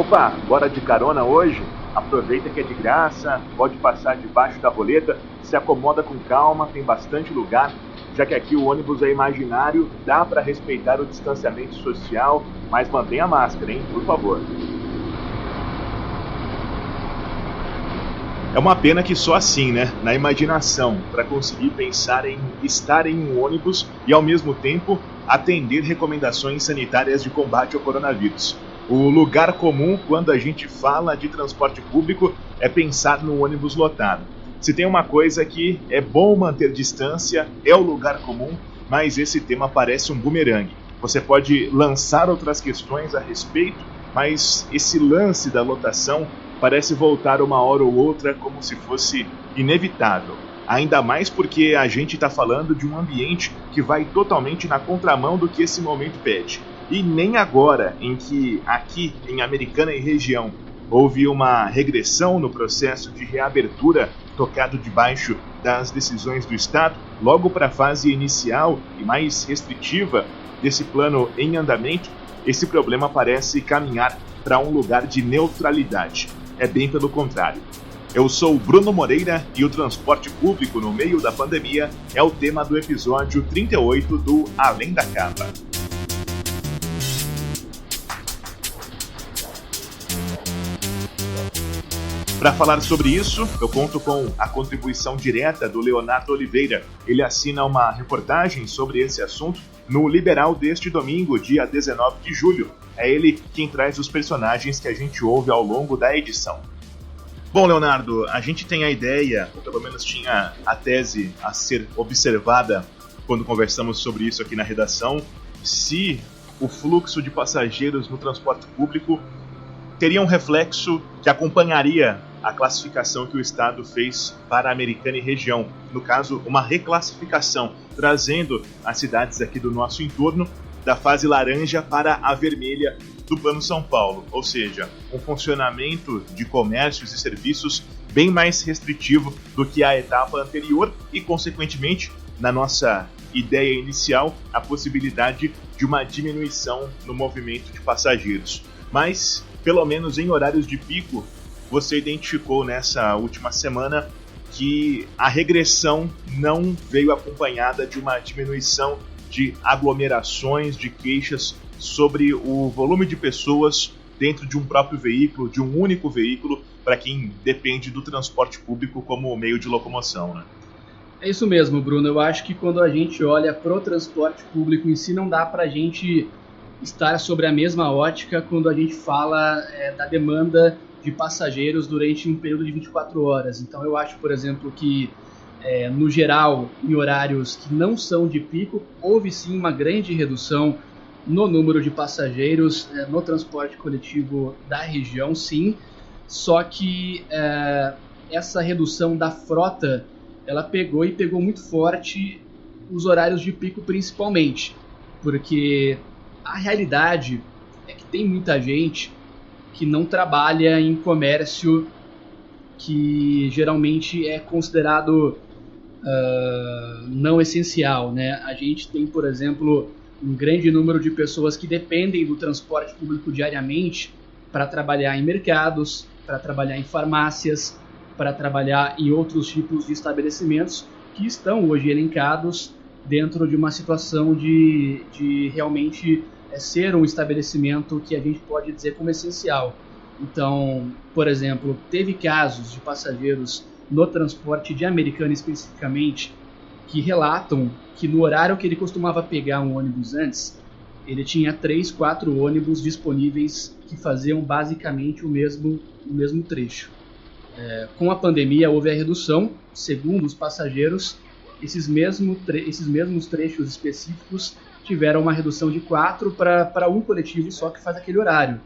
Opa, bora de carona hoje? Aproveita que é de graça, pode passar debaixo da roleta, se acomoda com calma, tem bastante lugar. Já que aqui o ônibus é imaginário, dá para respeitar o distanciamento social, mas mantenha a máscara, hein, por favor. É uma pena que só assim, né, na imaginação, para conseguir pensar em estar em um ônibus e ao mesmo tempo atender recomendações sanitárias de combate ao coronavírus. O lugar comum quando a gente fala de transporte público é pensar no ônibus lotado. Se tem uma coisa que é bom manter distância, é o lugar comum, mas esse tema parece um bumerangue. Você pode lançar outras questões a respeito, mas esse lance da lotação parece voltar uma hora ou outra como se fosse inevitável. Ainda mais porque a gente está falando de um ambiente que vai totalmente na contramão do que esse momento pede. E nem agora, em que aqui em Americana e região houve uma regressão no processo de reabertura tocado debaixo das decisões do Estado, logo para a fase inicial e mais restritiva desse plano em andamento, esse problema parece caminhar para um lugar de neutralidade. É bem pelo contrário. Eu sou o Bruno Moreira e o transporte público no meio da pandemia é o tema do episódio 38 do Além da Capa. Para falar sobre isso, eu conto com a contribuição direta do Leonardo Oliveira. Ele assina uma reportagem sobre esse assunto no Liberal deste domingo, dia 19 de julho. É ele quem traz os personagens que a gente ouve ao longo da edição. Bom, Leonardo, a gente tem a ideia, ou pelo menos tinha a tese a ser observada quando conversamos sobre isso aqui na redação, se o fluxo de passageiros no transporte público teria um reflexo que acompanharia a classificação que o Estado fez para a Americana e região. No caso, uma reclassificação, trazendo as cidades aqui do nosso entorno da fase laranja para a vermelha do Plano São Paulo. Ou seja, um funcionamento de comércios e serviços bem mais restritivo do que a etapa anterior e, consequentemente, na nossa ideia inicial, a possibilidade de uma diminuição no movimento de passageiros. Mas, pelo menos em horários de pico, você identificou nessa última semana que a regressão não veio acompanhada de uma diminuição de aglomerações, de queixas sobre o volume de pessoas dentro de um próprio veículo, de um único veículo, para quem depende do transporte público como meio de locomoção, né? É isso mesmo, Bruno. Eu acho que quando a gente olha para o transporte público em si, não dá para a gente estar sobre a mesma ótica quando a gente fala da demanda de passageiros durante um período de 24 horas. Então eu acho, por exemplo, que no geral, em horários que não são de pico, houve sim uma grande redução no número de passageiros no transporte coletivo da região, sim. Só que essa redução da frota, ela pegou muito forte os horários de pico principalmente, porque a realidade é que tem muita gente que não trabalha em comércio que geralmente é considerado não essencial, né? A gente tem, por exemplo, um grande número de pessoas que dependem do transporte público diariamente para trabalhar em mercados, para trabalhar em farmácias, para trabalhar em outros tipos de estabelecimentos que estão hoje elencados dentro de uma situação de realmente ser um estabelecimento que a gente pode dizer como essencial. Então, por exemplo, teve casos de passageiros no transporte de Americana especificamente que relatam que no horário que ele costumava pegar um ônibus antes, ele tinha 3, 4 ônibus disponíveis que faziam basicamente o mesmo trecho. Com a pandemia houve a redução, segundo os passageiros, esses mesmos trechos específicos tiveram uma redução de 4 para um coletivo só que faz aquele horário.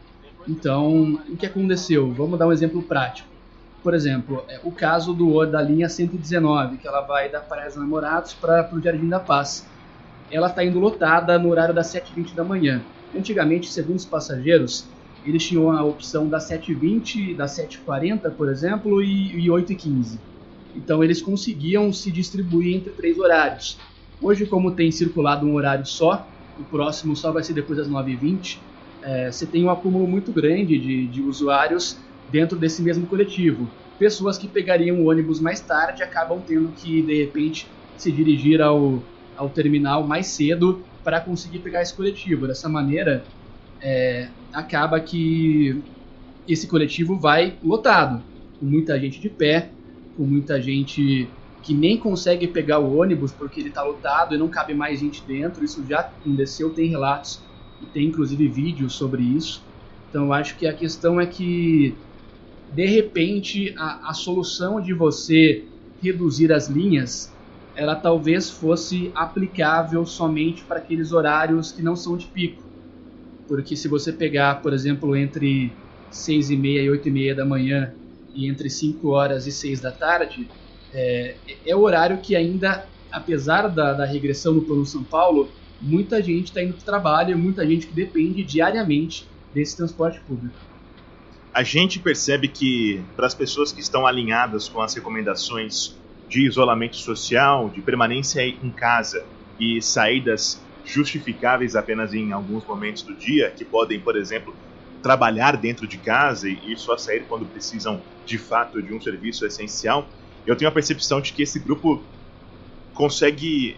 Então, o que aconteceu? Vamos dar um exemplo prático. Por exemplo, o caso da linha 119, que ela vai da Praia dos Namorados para o Jardim da Paz. Ela está indo lotada no horário das 7h20 da manhã. Antigamente, segundo os passageiros, eles tinham a opção das 7h20, das 7h40, por exemplo, e 8h15. Então, eles conseguiam se distribuir entre 3 horários. Hoje, como tem circulado um horário só, o próximo só vai ser depois das 9h20, você tem um acúmulo muito grande de usuários dentro desse mesmo coletivo. Pessoas que pegariam o ônibus mais tarde acabam tendo que, de repente, se dirigir ao terminal mais cedo para conseguir pegar esse coletivo. Dessa maneira, acaba que esse coletivo vai lotado, com muita gente de pé, com muita gente que nem consegue pegar o ônibus porque ele está lotado e não cabe mais gente dentro. Isso já aconteceu, tem relatos e tem inclusive vídeos sobre isso. Então eu acho que a questão é que, de repente, a solução de você reduzir as linhas, ela talvez fosse aplicável somente para aqueles horários que não são de pico. Porque se você pegar, por exemplo, entre 6h30 e 8h30 da manhã e entre 5 horas e 6 da tarde, é o horário que ainda, apesar da regressão no Plano São Paulo, muita gente está indo para o trabalho, muita gente que depende diariamente desse transporte público. A gente percebe que, para as pessoas que estão alinhadas com as recomendações de isolamento social, de permanência em casa e saídas justificáveis apenas em alguns momentos do dia, que podem, por exemplo, trabalhar dentro de casa e só sair quando precisam de fato de um serviço essencial, eu tenho a percepção de que esse grupo consegue,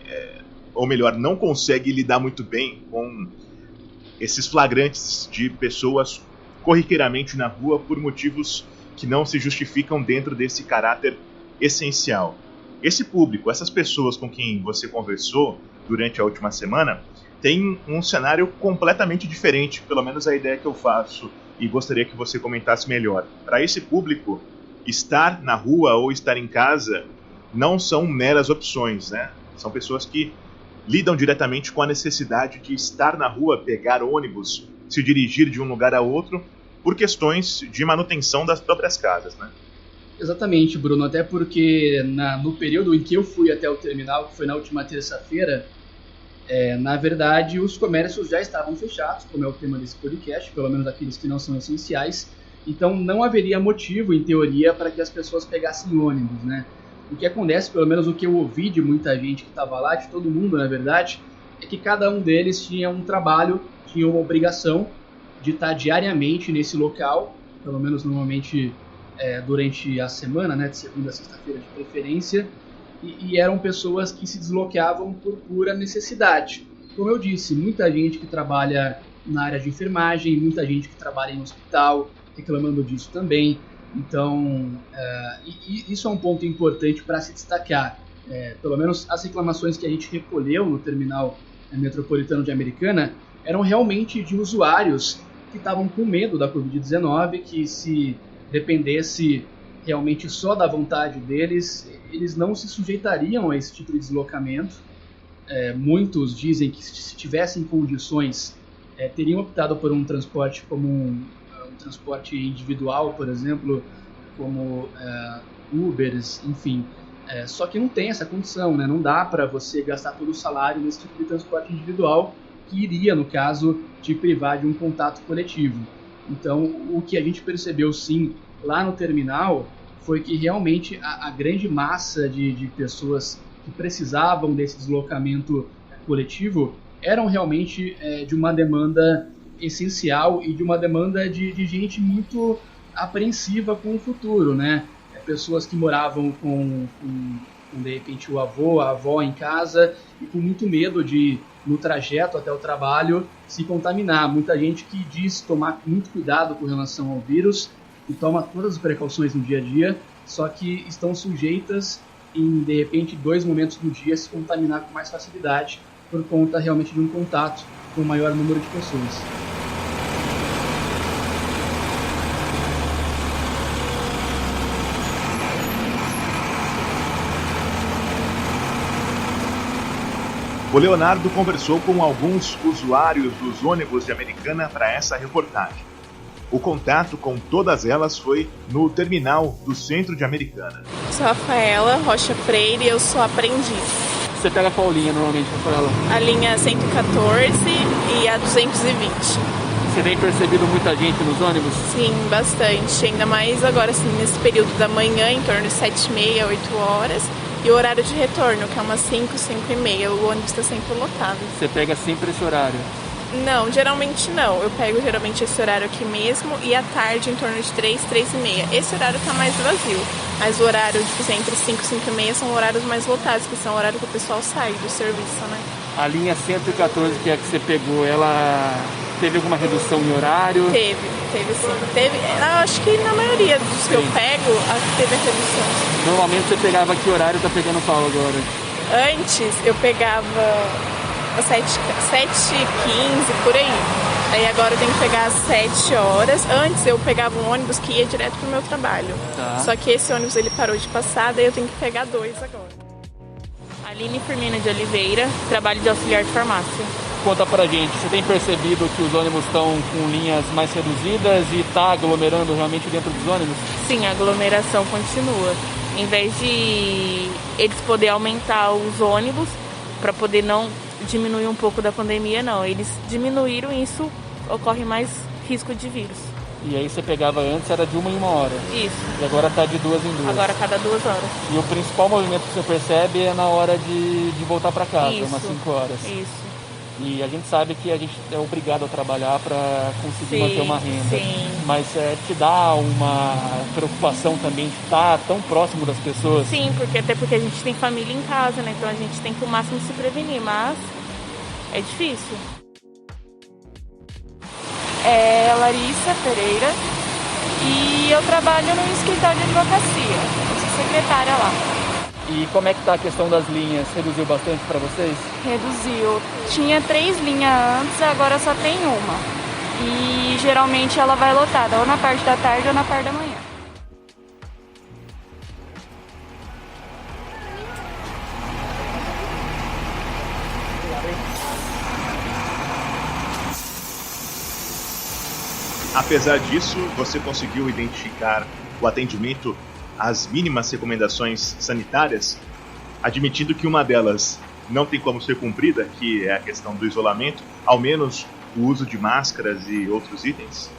ou melhor, não consegue lidar muito bem com esses flagrantes de pessoas corriqueiramente na rua por motivos que não se justificam dentro desse caráter essencial. Esse público, essas pessoas com quem você conversou durante a última semana, tem um cenário completamente diferente, pelo menos a ideia que eu faço, e gostaria que você comentasse melhor. Para esse público, estar na rua ou estar em casa não são meras opções, né? São pessoas que lidam diretamente com a necessidade de estar na rua, pegar ônibus, se dirigir de um lugar a outro, por questões de manutenção das próprias casas, né? Exatamente, Bruno, até porque no período em que eu fui até o terminal, que foi na última terça-feira, na verdade os comércios já estavam fechados, como é o tema desse podcast, pelo menos aqueles que não são essenciais, então não haveria motivo, em teoria, para que as pessoas pegassem ônibus, né? O que acontece, pelo menos o que eu ouvi de muita gente que estava lá, de todo mundo, na verdade, é que cada um deles tinha um trabalho, tinha uma obrigação de estar diariamente nesse local, pelo menos normalmente durante a semana, né, de segunda a sexta-feira de preferência, e eram pessoas que se deslocavam por pura necessidade. Como eu disse, muita gente que trabalha na área de enfermagem, muita gente que trabalha em hospital, reclamando disso também. Então, isso é um ponto importante para se destacar. Pelo menos as reclamações que a gente recolheu no terminal metropolitano de Americana eram realmente de usuários que estavam com medo da Covid-19, que se dependesse realmente só da vontade deles, eles não se sujeitariam a esse tipo de deslocamento. Muitos dizem que se tivessem condições, teriam optado por um transporte como um transporte individual, por exemplo, como Ubers, enfim. Só que não tem essa condição, né? Não dá para você gastar todo o salário nesse tipo de transporte individual, que iria, no caso, te privar de um contato coletivo. Então, o que a gente percebeu, sim, lá no terminal, foi que realmente a grande massa de pessoas que precisavam desse deslocamento coletivo eram realmente de uma demanda essencial e de uma demanda de gente muito apreensiva com o futuro, né? Pessoas que moravam com, de repente, o avô, a avó em casa e com muito medo de, no trajeto até o trabalho, se contaminar. Muita gente que diz tomar muito cuidado com relação ao vírus e toma todas as precauções no dia a dia, só que estão sujeitas em, de repente, 2 momentos do dia se contaminar com mais facilidade por conta realmente de um contato com o maior número de pessoas. O Leonardo conversou com alguns usuários dos ônibus de Americana para essa reportagem. O contato com todas elas foi no terminal do centro de Americana. Sou Rafaela Rocha Freire e eu sou aprendiz. Você pega qual linha normalmente, Rafaela? A linha 114 e a 220. Você tem percebido muita gente nos ônibus? Sim, bastante. Ainda mais agora, assim, nesse período da manhã, em torno de 7h30, 8 horas. E o horário de retorno, que é umas 5, 5h30. O ônibus está sempre lotado. Você pega sempre esse horário? Não, geralmente não. Eu pego geralmente esse horário aqui mesmo e à tarde em torno de 3, 3h30. Esse horário tá mais vazio. Mas o horário entre 5 e 5h30 são horários mais lotados, que são o horário que o pessoal sai do serviço, né? A linha 114, que é a que você pegou, ela teve alguma redução em horário? Teve sim. Acho que na maioria dos que eu pego, teve a redução. Normalmente você pegava que horário, tá pegando qual agora? Antes eu pegava às 7h15, por aí. Aí agora eu tenho que pegar às 7 horas. Antes eu pegava um ônibus que ia direto pro meu trabalho. Tá. Só que esse ônibus ele parou de passar, daí eu tenho que pegar 2 agora. Aline Firmina de Oliveira, trabalho de auxiliar de farmácia. Conta pra gente, você tem percebido que os ônibus estão com linhas mais reduzidas e tá aglomerando realmente dentro dos ônibus? Sim, a aglomeração continua. Em vez de eles poderem aumentar os ônibus para poder não diminuir um pouco da pandemia, não. Eles diminuíram e isso ocorre mais risco de vírus. E aí você pegava antes, era de 1 em 1 hora. Isso. E agora tá de 2 em 2. Agora cada 2 horas. E o principal movimento que você percebe é na hora de voltar para casa, Isso. umas 5 horas. Isso. E a gente sabe que a gente é obrigado a trabalhar para conseguir manter uma renda. Sim. Mas te dá uma preocupação também de estar tão próximo das pessoas? Sim, até porque a gente tem família em casa, né? Então a gente tem que o máximo se prevenir, mas é difícil. É Larissa Pereira e eu trabalho no escritório de advocacia. Eu sou secretária lá. E como é que tá a questão das linhas? Reduziu bastante para vocês? Reduziu. Tinha 3 linhas antes, agora só tem uma. E geralmente ela vai lotada, ou na parte da tarde ou na parte da manhã. Apesar disso, você conseguiu identificar o atendimento às mínimas recomendações sanitárias, admitindo que uma delas não tem como ser cumprida, que é a questão do isolamento, ao menos o uso de máscaras e outros itens?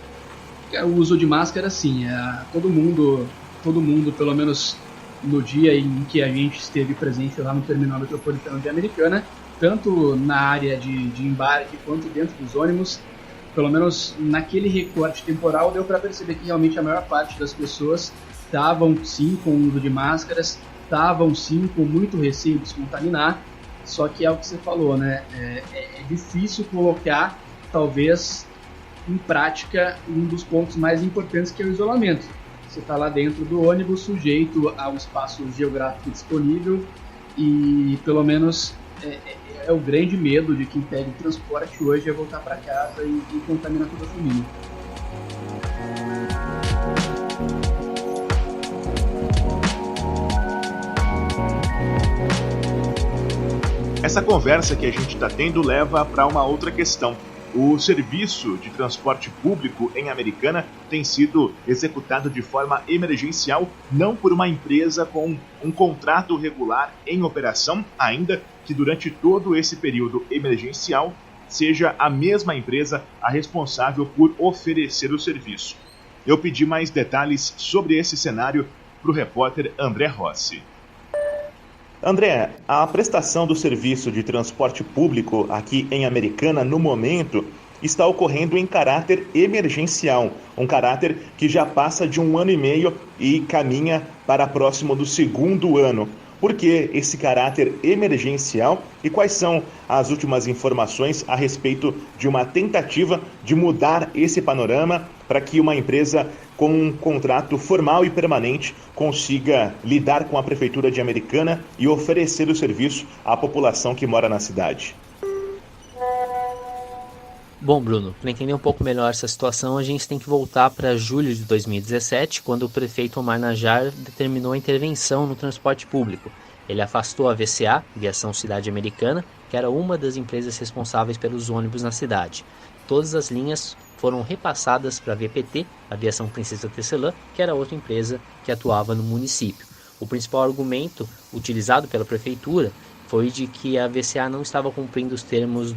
O uso de máscara, sim. Todo mundo, pelo menos no dia em que a gente esteve presente lá no Terminal Metropolitano de Americana, tanto na área de embarque quanto dentro dos ônibus, pelo menos naquele recorte temporal, deu para perceber que realmente a maior parte das pessoas estavam sim com o uso de máscaras, estavam sim com muito receio de se contaminar, só que é o que você falou, né? É difícil colocar, talvez, em prática um dos pontos mais importantes, que é o isolamento. Você está lá dentro do ônibus, sujeito ao espaço geográfico disponível e, pelo menos, é o grande medo de quem pega o transporte hoje, é voltar para casa e contaminar toda a família. Essa conversa que a gente está tendo leva para uma outra questão. O serviço de transporte público em Americana tem sido executado de forma emergencial, não por uma empresa com um contrato regular em operação, ainda que durante todo esse período emergencial seja a mesma empresa a responsável por oferecer o serviço. Eu pedi mais detalhes sobre esse cenário para o repórter André Rossi. André, a prestação do serviço de transporte público aqui em Americana, no momento, está ocorrendo em caráter emergencial, um caráter que já passa de 1 ano e meio e caminha para próximo do 2º ano. Por que esse caráter emergencial e quais são as últimas informações a respeito de uma tentativa de mudar esse panorama para que uma empresa com um contrato formal e permanente consiga lidar com a Prefeitura de Americana e oferecer o serviço à população que mora na cidade? Bom, Bruno, para entender um pouco melhor essa situação, a gente tem que voltar para julho de 2017, quando o prefeito Omar Najjar determinou a intervenção no transporte público. Ele afastou a VCA, Viação Cidade Americana, que era uma das empresas responsáveis pelos ônibus na cidade. Todas as linhas foram repassadas para a VPT, Aviação Princesa Tecelã, que era outra empresa que atuava no município. O principal argumento utilizado pela prefeitura foi de que a VCA não estava cumprindo os termos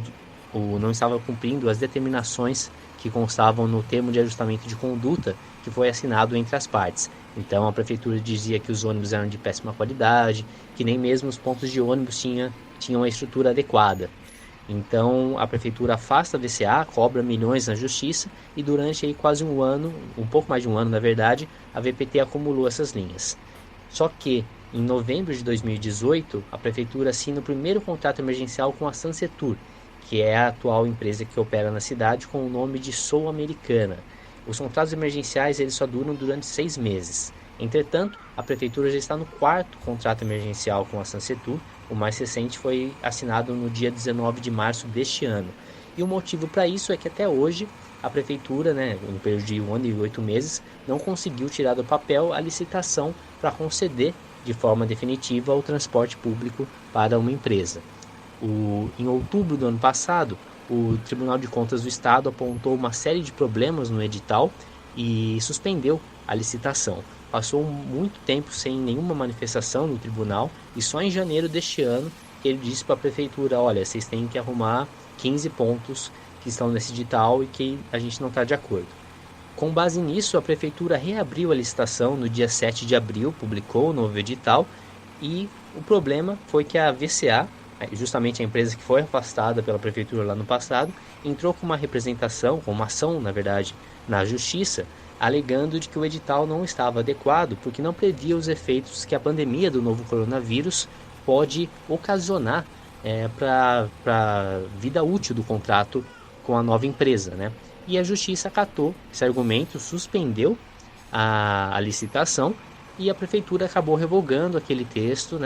não estava cumprindo as determinações que constavam no termo de ajustamento de conduta que foi assinado entre as partes. Então a prefeitura dizia que os ônibus eram de péssima qualidade, que nem mesmo os pontos de ônibus tinham a estrutura adequada. Então a prefeitura afasta a VCA, cobra milhões na justiça e durante aí quase um ano, um pouco mais de um ano na verdade, a VPT acumulou essas linhas. Só que em novembro de 2018, a prefeitura assina o primeiro contrato emergencial com a Sansetur, que é a atual empresa que opera na cidade com o nome de Sul Americana. Os contratos emergenciais eles só duram durante 6 meses. Entretanto, a prefeitura já está no 4º contrato emergencial com a Sansetur. O mais recente foi assinado no dia 19 de março deste ano. E o motivo para isso é que até hoje a prefeitura, no período de 1 ano e 8 meses, não conseguiu tirar do papel a licitação para conceder de forma definitiva o transporte público para uma empresa. Em outubro do ano passado, o Tribunal de Contas do Estado apontou uma série de problemas no edital e suspendeu a licitação. Passou muito tempo sem nenhuma manifestação no tribunal e só em janeiro deste ano ele disse para a prefeitura, olha, vocês têm que arrumar 15 pontos que estão nesse edital e que a gente não está de acordo. Com base nisso, a prefeitura reabriu a licitação no dia 7 de abril, publicou o novo edital e o problema foi que a VCA, justamente a empresa que foi afastada pela prefeitura lá no passado, entrou com uma representação, com uma ação, na verdade, na justiça, alegando de que o edital não estava adequado porque não previa os efeitos que a pandemia do novo coronavírus pode ocasionar para a vida útil do contrato com a nova empresa, E a justiça acatou esse argumento, suspendeu a licitação e a prefeitura acabou revogando aquele texto,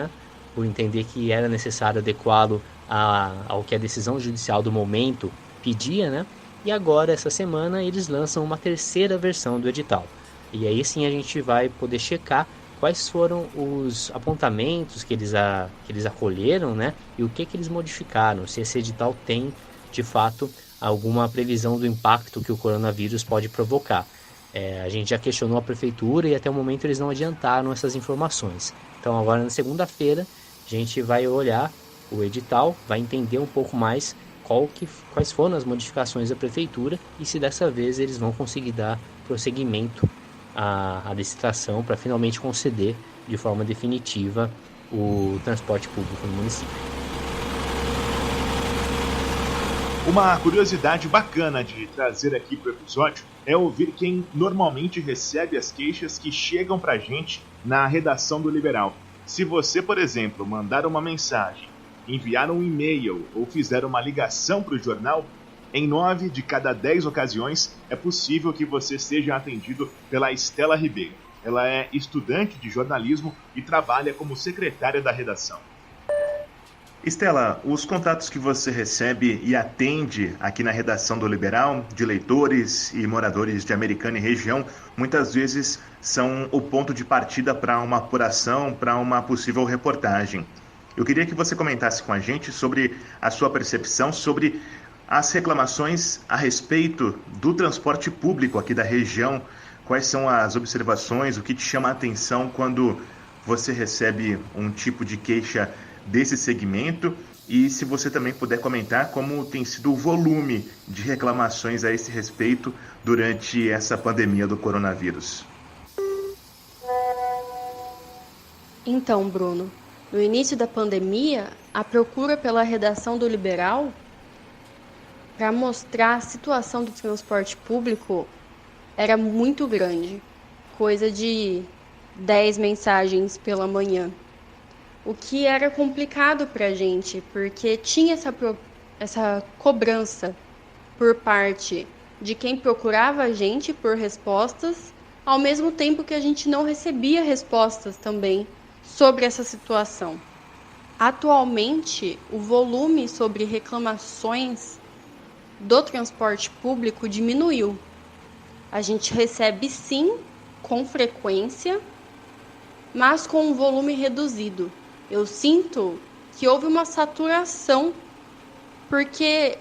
por entender que era necessário adequá-lo ao que a decisão judicial do momento pedia, E agora, essa semana, eles lançam uma 3ª versão do edital. E aí sim a gente vai poder checar quais foram os apontamentos que eles acolheram, E o que eles modificaram, se esse edital tem, de fato, alguma previsão do impacto que o coronavírus pode provocar. A gente já questionou a prefeitura e até o momento eles não adiantaram essas informações. Então agora na segunda-feira a gente vai olhar o edital, vai entender um pouco mais quais foram as modificações da prefeitura e se dessa vez eles vão conseguir dar prosseguimento à licitação para finalmente conceder de forma definitiva o transporte público no município. Uma curiosidade bacana de trazer aqui para o episódio é ouvir quem normalmente recebe as queixas que chegam para a gente na redação do Liberal. Se você, por exemplo, mandar uma mensagem, enviar um e-mail ou fizer uma ligação para o jornal, em 9 de cada 10 ocasiões é possível que você seja atendido pela Estela Ribeiro. Ela é estudante de jornalismo e trabalha como secretária da redação. Estela, os contatos que você recebe e atende aqui na redação do Liberal, de leitores e moradores de Americana e região, muitas vezes são o ponto de partida para uma apuração, para uma possível reportagem. Eu queria que você comentasse com a gente sobre a sua percepção sobre as reclamações a respeito do transporte público aqui da região. Quais são as observações, o que te chama a atenção quando você recebe um tipo de queixa desse segmento e se você também puder comentar como tem sido o volume de reclamações a esse respeito durante essa pandemia do coronavírus. Então, Bruno, no início da pandemia, a procura pela redação do Liberal para mostrar a situação do transporte público era muito grande, coisa de 10 mensagens pela manhã. O que era complicado para a gente, porque tinha essa cobrança por parte de quem procurava a gente por respostas, ao mesmo tempo que a gente não recebia respostas também sobre essa situação. Atualmente, o volume sobre reclamações do transporte público diminuiu. A gente recebe sim, com frequência, mas com um volume reduzido. Eu sinto que houve uma saturação, porque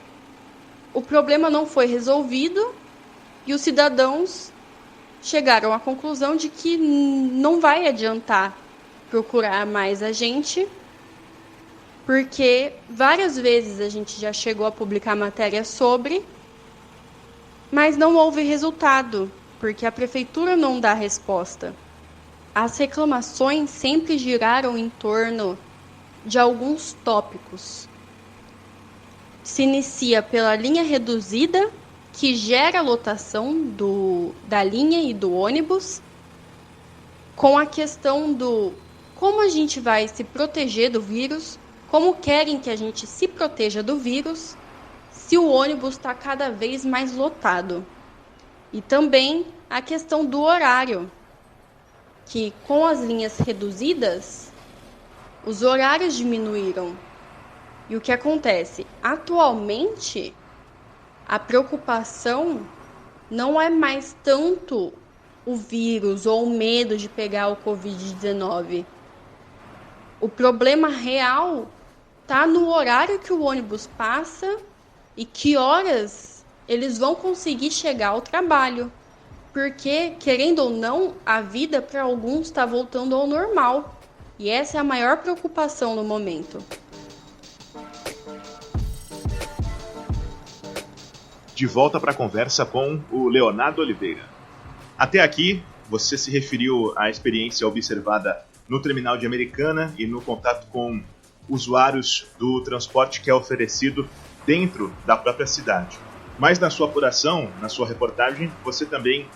o problema não foi resolvido e os cidadãos chegaram à conclusão de que não vai adiantar procurar mais a gente, porque várias vezes a gente já chegou a publicar matéria sobre, mas não houve resultado, porque a prefeitura não dá resposta. As reclamações sempre giraram em torno de alguns tópicos. se inicia pela linha reduzida, que gera a lotação da linha e do ônibus, com a questão do como a gente vai se proteger do vírus, como querem que a gente se proteja do vírus, se o ônibus está cada vez mais lotado. E também a questão do horário, que com as linhas reduzidas, os horários diminuíram. E o que acontece? Atualmente, a preocupação não é mais tanto o vírus ou o medo de pegar o Covid-19. O problema real está no horário que o ônibus passa e que horas eles vão conseguir chegar ao trabalho. Porque, querendo ou não, a vida para alguns está voltando ao normal. E essa é a maior preocupação no momento. De volta para a conversa com o Leonardo Oliveira. Até aqui, você se referiu à experiência observada no terminal de Americana e no contato com usuários do transporte que é oferecido dentro da própria cidade. Mas na sua apuração, na sua reportagem, você também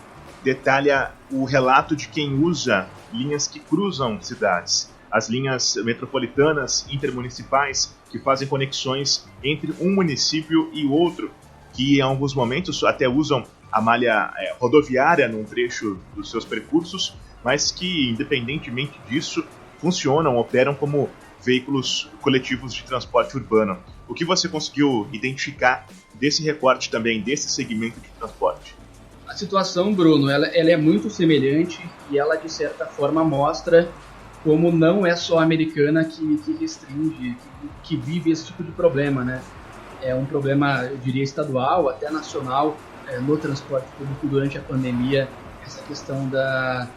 detalha o relato de quem usa linhas que cruzam cidades, as linhas metropolitanas intermunicipais que fazem conexões entre um município e outro, que em alguns momentos até usam a malha rodoviária num trecho dos seus percursos, mas que, independentemente disso, funcionam, operam como veículos coletivos de transporte urbano. O que você conseguiu identificar desse recorte também, desse segmento de transporte? A situação, Bruno, ela é muito semelhante e ela, de certa forma, mostra como não é só a Americana que restringe, que vive esse tipo de problema, né? É um problema, eu diria, estadual, até nacional, no transporte público durante a pandemia, essa questão de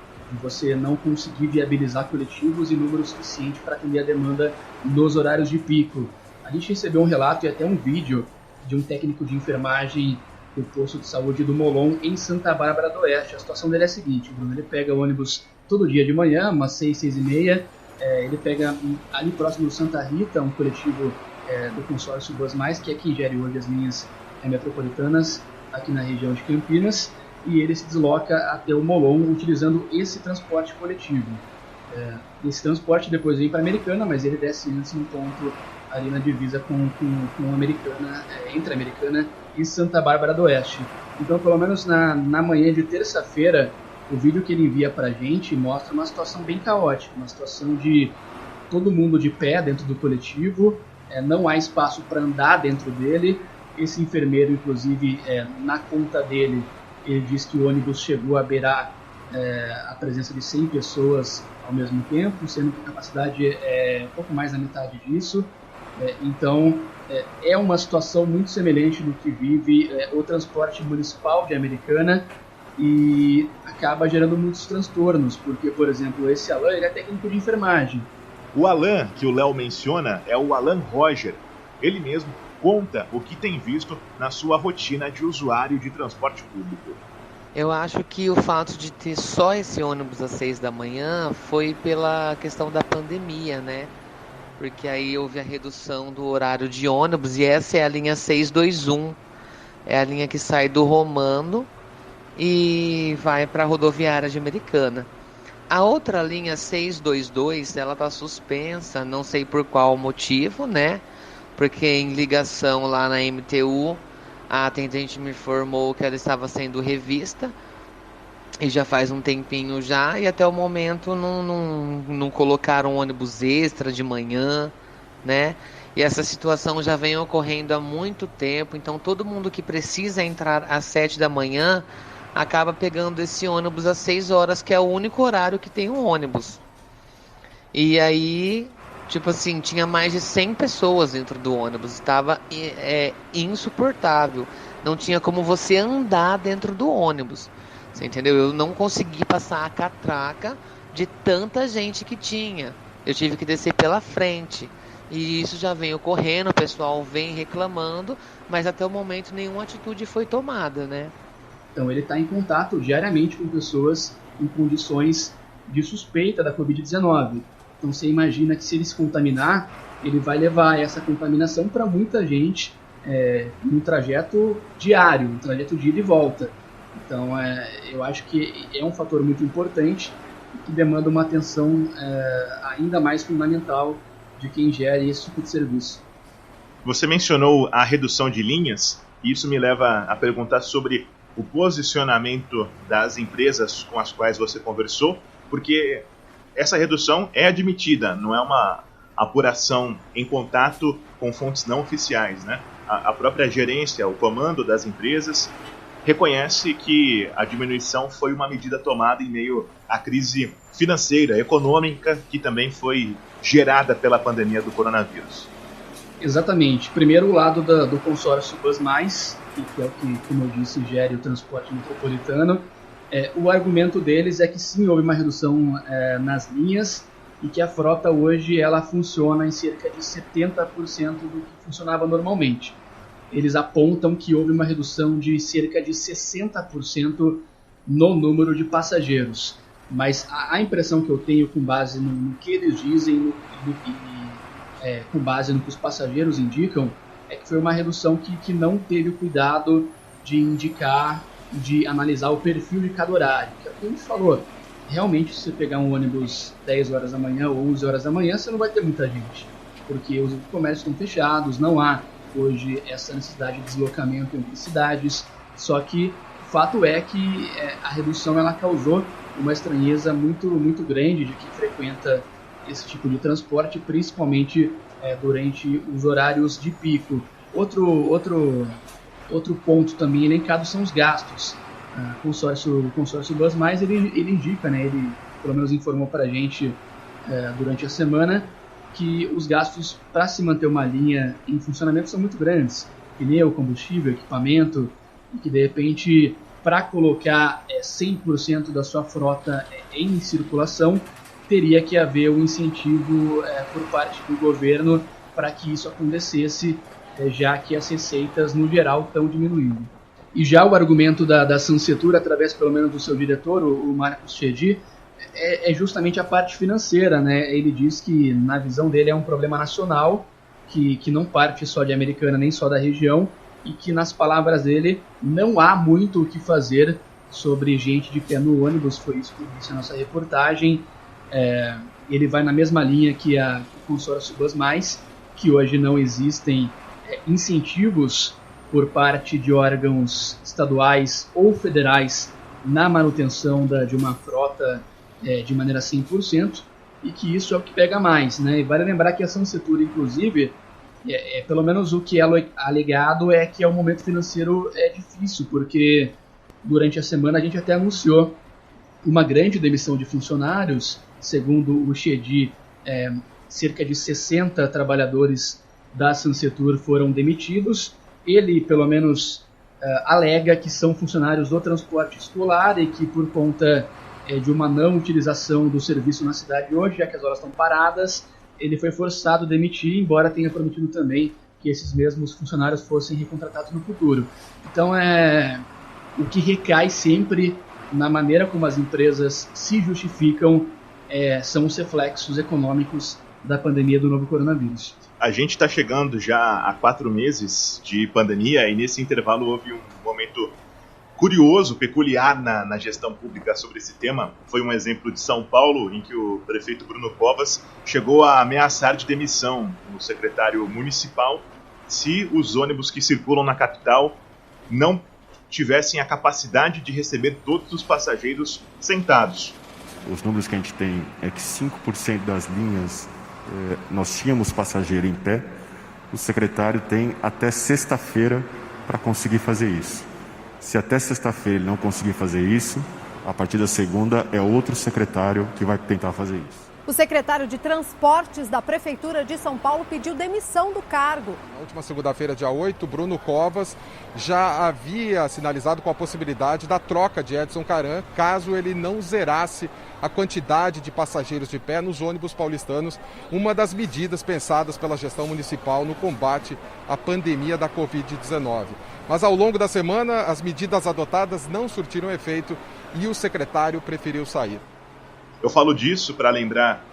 você não conseguir viabilizar coletivos em número suficiente para atender a demanda nos horários de pico. A gente recebeu um relato e até um vídeo de um técnico de enfermagem do posto de saúde do Molon, em Santa Bárbara do Oeste. A situação dele é a seguinte, Bruno, ele pega o ônibus todo dia de manhã, umas 6, 6h30, ele pega ali próximo do Santa Rita, um coletivo do consórcio Bus Mais, que é quem gere hoje as linhas metropolitanas aqui na região de Campinas, e ele se desloca até o Molon utilizando esse transporte coletivo. Esse transporte depois vem para a Americana, mas ele desce antes num ponto ali na divisa com a Americana, entre a Americana e Santa Bárbara do Oeste. Então, pelo menos na manhã de terça-feira, o vídeo que ele envia para a gente mostra uma situação bem caótica, uma situação de todo mundo de pé dentro do coletivo, não há espaço para andar dentro dele. Esse enfermeiro, inclusive, na conta dele, ele diz que o ônibus chegou a beirar a presença de 100 pessoas ao mesmo tempo, sendo que a capacidade é um pouco mais da metade disso. Então, é uma situação muito semelhante do que vive o transporte municipal de Americana e acaba gerando muitos transtornos, porque, por exemplo, esse Alan, ele é técnico de enfermagem. O Alan, que o Léo menciona, é o Alan Roger. Ele mesmo conta o que tem visto na sua rotina de usuário de transporte público. Eu acho que o fato de ter só esse ônibus às 6 da manhã foi pela questão da pandemia, né? Porque aí houve a redução do horário de ônibus e essa é a linha 621. É a linha que sai do Romano e vai para a rodoviária de Americana. A outra linha 622, ela está suspensa, não sei por qual motivo, né? Porque em ligação lá na MTU, a atendente me informou que ela estava sendo revista e já faz um tempinho já, e até o momento não colocaram ônibus extra de manhã, né? E essa situação já vem ocorrendo há muito tempo, então todo mundo que precisa entrar às 7 da manhã acaba pegando esse ônibus às 6 horas, que é o único horário que tem um ônibus. E aí, tipo assim, tinha mais de 100 pessoas dentro do ônibus, estava insuportável, não tinha como você andar dentro do ônibus, você entendeu? Eu não consegui passar a catraca de tanta gente que tinha, eu tive que descer pela frente, e isso já vem ocorrendo, o pessoal vem reclamando, mas até o momento nenhuma atitude foi tomada, né? Então ele está em contato diariamente com pessoas em condições de suspeita da Covid-19. Então você imagina que se ele se contaminar, ele vai levar essa contaminação para muita gente num trajeto diário, um trajeto de ida e volta. Então, eu acho que é um fator muito importante e que demanda uma atenção ainda mais fundamental de quem gere esse tipo de serviço. Você mencionou a redução de linhas, e isso me leva a perguntar sobre o posicionamento das empresas com as quais você conversou, porque essa redução é admitida, não é uma apuração em contato com fontes não oficiais, né? A própria gerência, o comando das empresas, reconhece que a diminuição foi uma medida tomada em meio à crise financeira, econômica, que também foi gerada pela pandemia do coronavírus. Exatamente. Primeiro, o lado do consórcio Bus+, que é o que, como eu disse, gere o transporte metropolitano. O argumento deles é que sim, houve uma redução nas linhas e que a frota hoje ela funciona em cerca de 70% do que funcionava normalmente. Eles apontam que houve uma redução de cerca de 60% no número de passageiros. Mas a impressão que eu tenho com base no que eles dizem, com base no que os passageiros indicam, é que foi uma redução que não teve o cuidado de indicar, de analisar o perfil de cada horário. Que é o que a gente falou. Realmente, se você pegar um ônibus 10 horas da manhã ou 11 horas da manhã, você não vai ter muita gente. Porque os comércios estão fechados, não há hoje essa necessidade de deslocamento entre cidades. Só que o fato é que a redução ela causou uma estranheza muito, muito grande de quem frequenta esse tipo de transporte, principalmente durante os horários de pico. Outro ponto também elencado são os gastos. O consórcio Bus+, ele indica, né, ele pelo menos informou para a gente durante a semana, que os gastos para se manter uma linha em funcionamento são muito grandes. Pneu, combustível, equipamento, e que de repente, para colocar 100% da sua frota em circulação, teria que haver um incentivo por parte do governo para que isso acontecesse, já que as receitas, no geral, estão diminuindo. E já o argumento da Sansetur, através pelo menos do seu diretor, o Marcos Chedi, é justamente a parte financeira, né? Ele diz que, na visão dele, é um problema nacional, que não parte só de Americana, nem só da região, e que, nas palavras dele, não há muito o que fazer sobre gente de pé no ônibus. Foi isso que disse a nossa reportagem. Ele vai na mesma linha que o consórcio Bus+, que hoje não existem incentivos por parte de órgãos estaduais ou federais na manutenção de uma frota de maneira 100%, e que isso é o que pega mais, né? E vale lembrar que a Sansetur, inclusive, pelo menos o que é alegado é que o momento financeiro é difícil, porque durante a semana a gente até anunciou uma grande demissão de funcionários. Segundo o Chedi, cerca de 60 trabalhadores da Sansetur foram demitidos. Ele, pelo menos, alega que são funcionários do transporte escolar e que, por conta de uma não utilização do serviço na cidade hoje, já que as horas estão paradas, ele foi forçado a demitir, embora tenha prometido também que esses mesmos funcionários fossem recontratados no futuro. Então, o que recai sempre na maneira como as empresas se justificam são os reflexos econômicos da pandemia do novo coronavírus. A gente está chegando já a 4 meses de pandemia, e nesse intervalo houve um momento curioso, peculiar na gestão pública sobre esse tema. Foi um exemplo de São Paulo, em que o prefeito Bruno Covas chegou a ameaçar de demissão no secretário municipal se os ônibus que circulam na capital não tivessem a capacidade de receber todos os passageiros sentados. Os números que a gente tem é que 5% das linhas nós tínhamos passageiro em pé. O secretário tem até sexta-feira para conseguir fazer isso. Se até sexta-feira ele não conseguir fazer isso, a partir da segunda é outro secretário que vai tentar fazer isso. O secretário de Transportes da Prefeitura de São Paulo pediu demissão do cargo. Na última segunda-feira, dia 8, Bruno Covas já havia sinalizado com a possibilidade da troca de Edson Caran, caso ele não zerasse a quantidade de passageiros de pé nos ônibus paulistanos, uma das medidas pensadas pela gestão municipal no combate à pandemia da Covid-19. Mas ao longo da semana, as medidas adotadas não surtiram efeito e o secretário preferiu sair. Eu falo disso para lembrar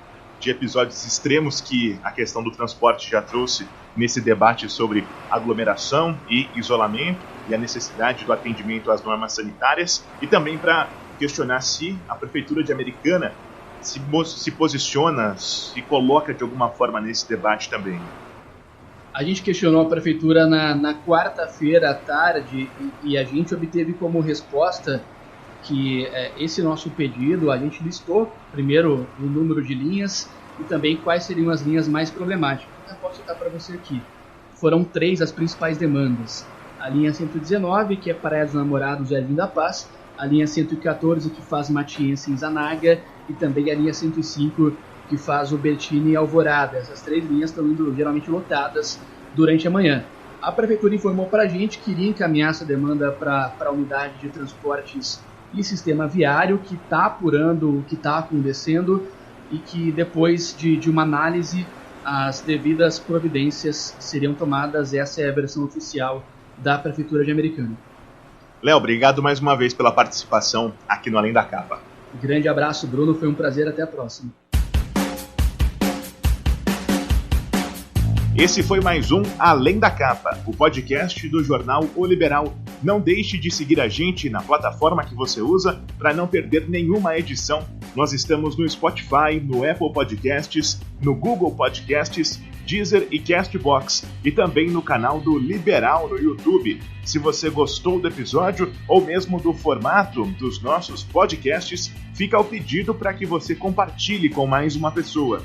de episódios extremos que a questão do transporte já trouxe nesse debate sobre aglomeração e isolamento e a necessidade do atendimento às normas sanitárias, e também para questionar se a Prefeitura de Americana se posiciona, se coloca de alguma forma nesse debate também. A gente questionou a Prefeitura na quarta-feira à tarde e a gente obteve como resposta que esse nosso pedido, a gente listou primeiro o número de linhas e também quais seriam as linhas mais problemáticas. Eu posso citar para você aqui. Foram 3 as principais demandas. A linha 119, que é Praia dos Namorados e Jardim da Paz, a linha 114, que faz Matiense em Zanaga, e também a linha 105, que faz o Bertini e Alvorada. Essas 3 linhas estão indo geralmente lotadas durante a manhã. A Prefeitura informou para a gente que iria encaminhar essa demanda para a unidade de transportes e sistema viário, que está apurando o que está acontecendo e que depois de uma análise as devidas providências seriam tomadas. Essa é a versão oficial da Prefeitura de Americana. Léo, obrigado mais uma vez pela participação aqui no Além da Capa. Grande abraço, Bruno. Foi um prazer. Até a próxima. Esse foi mais um Além da Capa, o podcast do jornal O Liberal. Não deixe de seguir a gente na plataforma que você usa para não perder nenhuma edição. Nós estamos no Spotify, no Apple Podcasts, no Google Podcasts, Deezer e Castbox, e também no canal do Liberal no YouTube. Se você gostou do episódio ou mesmo do formato dos nossos podcasts, fica o pedido para que você compartilhe com mais uma pessoa.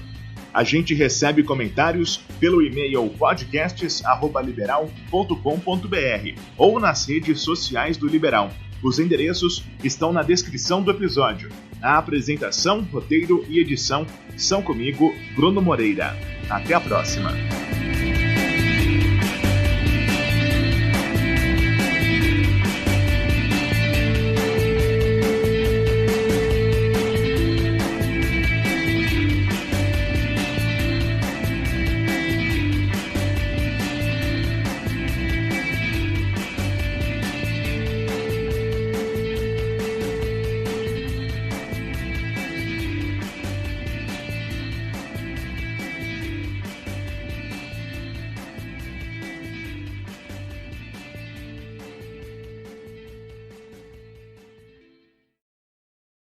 A gente recebe comentários pelo e-mail podcasts@liberal.com.br ou nas redes sociais do Liberal. Os endereços estão na descrição do episódio. A apresentação, roteiro e edição são comigo, Bruno Moreira. Até a próxima!